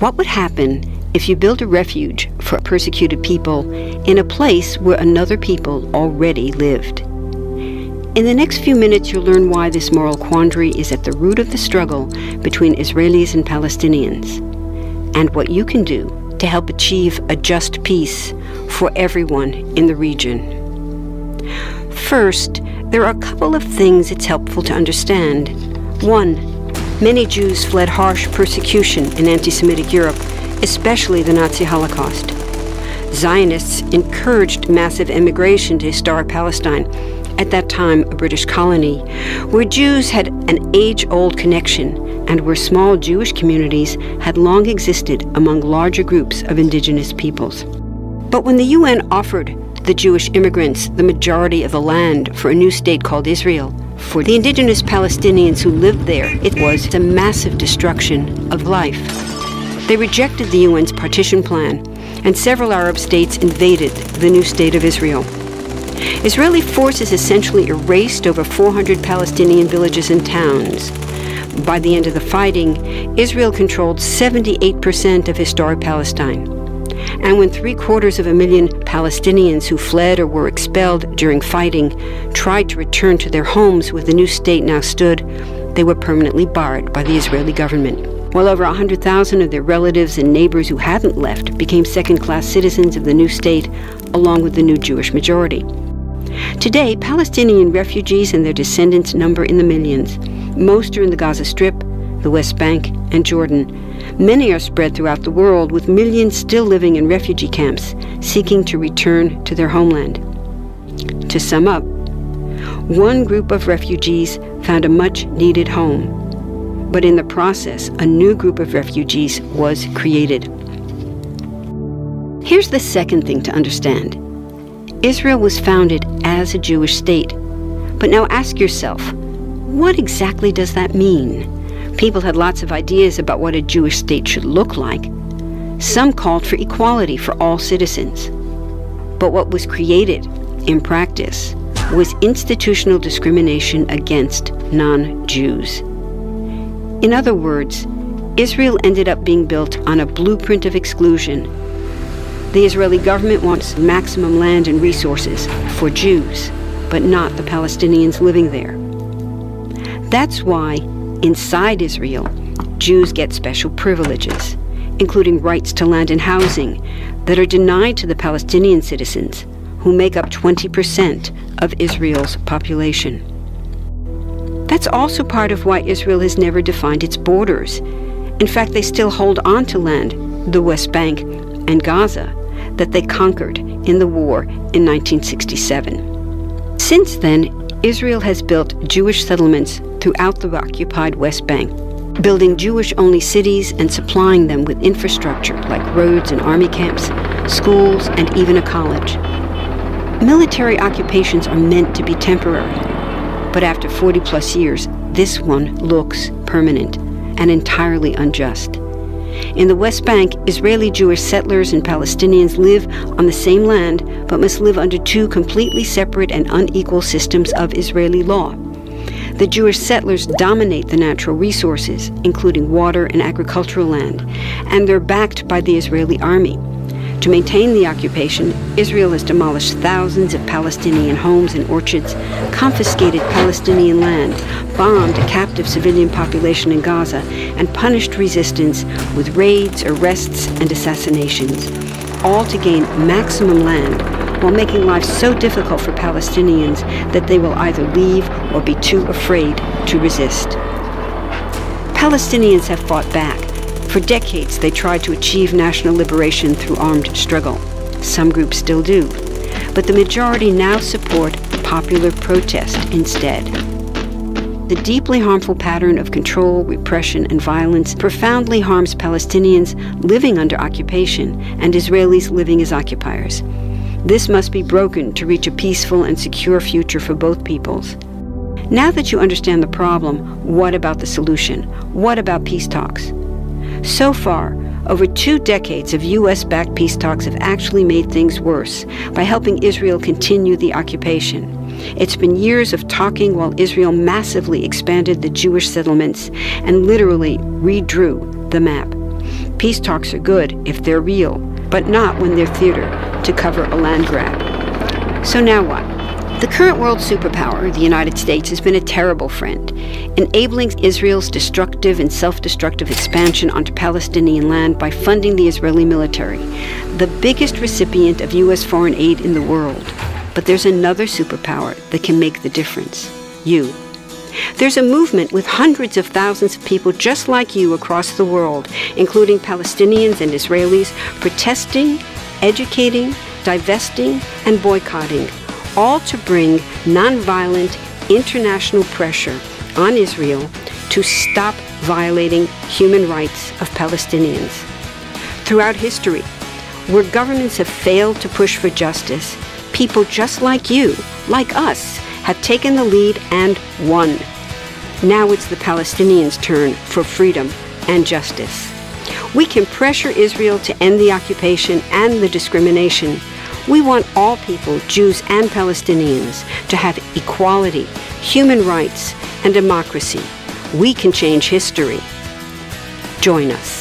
What would happen if you built a refuge for persecuted people in a place where another people already lived? In the next few minutes, you'll learn why this moral quandary is at the root of the struggle between Israelis and Palestinians, and what you can do to help achieve a just peace for everyone in the region. First, there are a couple of things it's helpful to understand. One, many Jews fled harsh persecution in anti-Semitic Europe, especially the Nazi Holocaust. Zionists encouraged massive immigration to historic Palestine, at that time a British colony, where Jews had an age-old connection and where small Jewish communities had long existed among larger groups of indigenous peoples. But when the UN offered the Jewish immigrants the majority of the land for a new state called Israel, for the indigenous Palestinians who lived there, it was a massive destruction of life. They rejected the UN's partition plan, and several Arab states invaded the new state of Israel. Israeli forces essentially erased over 400 Palestinian villages and towns. By the end of the fighting, Israel controlled 78% of historic Palestine. And when 750,000 Palestinians who fled or were expelled during fighting tried to return to their homes where the new state now stood, they were permanently barred by the Israeli government. While over 100,000 of their relatives and neighbors who hadn't left became second-class citizens of the new state, along with the new Jewish majority. Today, Palestinian refugees and their descendants number in the millions. Most are in the Gaza Strip, the West Bank, and Jordan. Many are spread throughout the world, with millions still living in refugee camps, seeking to return to their homeland. To sum up, one group of refugees found a much-needed home, but in the process, a new group of refugees was created. Here's the second thing to understand. Israel was founded as a Jewish state. But now ask yourself, what exactly does that mean? People had lots of ideas about what a Jewish state should look like. Some called for equality for all citizens. But what was created, in practice, was institutional discrimination against non-Jews. In other words, Israel ended up being built on a blueprint of exclusion. The Israeli government wants maximum land and resources for Jews, but not the Palestinians living there. That's why, inside Israel, Jews get special privileges, including rights to land and housing, that are denied to the Palestinian citizens, who make up 20% of Israel's population. That's also part of why Israel has never defined its borders. In fact, they still hold on to land, the West Bank and Gaza, that they conquered in the war in 1967. Since then, Israel has built Jewish settlements throughout the occupied West Bank, building Jewish-only cities and supplying them with infrastructure like roads and army camps, schools, and even a college. Military occupations are meant to be temporary, but after 40-plus years, this one looks permanent and entirely unjust. In the West Bank, Israeli Jewish settlers and Palestinians live on the same land, but must live under two completely separate and unequal systems of Israeli law. The Jewish settlers dominate the natural resources, including water and agricultural land, and they're backed by the Israeli army. To maintain the occupation, Israel has demolished thousands of Palestinian homes and orchards, confiscated Palestinian land, bombed a captive civilian population in Gaza, and punished resistance with raids, arrests, and assassinations, all to gain maximum land while making life so difficult for Palestinians that they will either leave or be too afraid to resist. Palestinians have fought back. For decades, they tried to achieve national liberation through armed struggle. Some groups still do, but the majority now support popular protest instead. The deeply harmful pattern of control, repression, and violence profoundly harms Palestinians living under occupation and Israelis living as occupiers. This must be broken to reach a peaceful and secure future for both peoples. Now that you understand the problem, what about the solution? What about peace talks? So far, over 2 decades of U.S.-backed peace talks have actually made things worse by helping Israel continue the occupation. It's been years of talking while Israel massively expanded the Jewish settlements and literally redrew the map. Peace talks are good if they're real, but not when they're theater to cover a land grab. So now what? The current world superpower, the United States, has been a terrible friend, enabling Israel's destructive and self-destructive expansion onto Palestinian land by funding the Israeli military, the biggest recipient of U.S. foreign aid in the world. But there's another superpower that can make the difference: you. There's a movement with hundreds of thousands of people just like you across the world, including Palestinians and Israelis, protesting, educating, divesting, and boycotting, all to bring nonviolent international pressure on Israel to stop violating human rights of Palestinians. Throughout history, where governments have failed to push for justice, people just like you, like us, have taken the lead and won. Now it's the Palestinians' turn for freedom and justice. We can pressure Israel to end the occupation and the discrimination. We want all people, Jews and Palestinians, to have equality, human rights, and democracy. We can change history. Join us.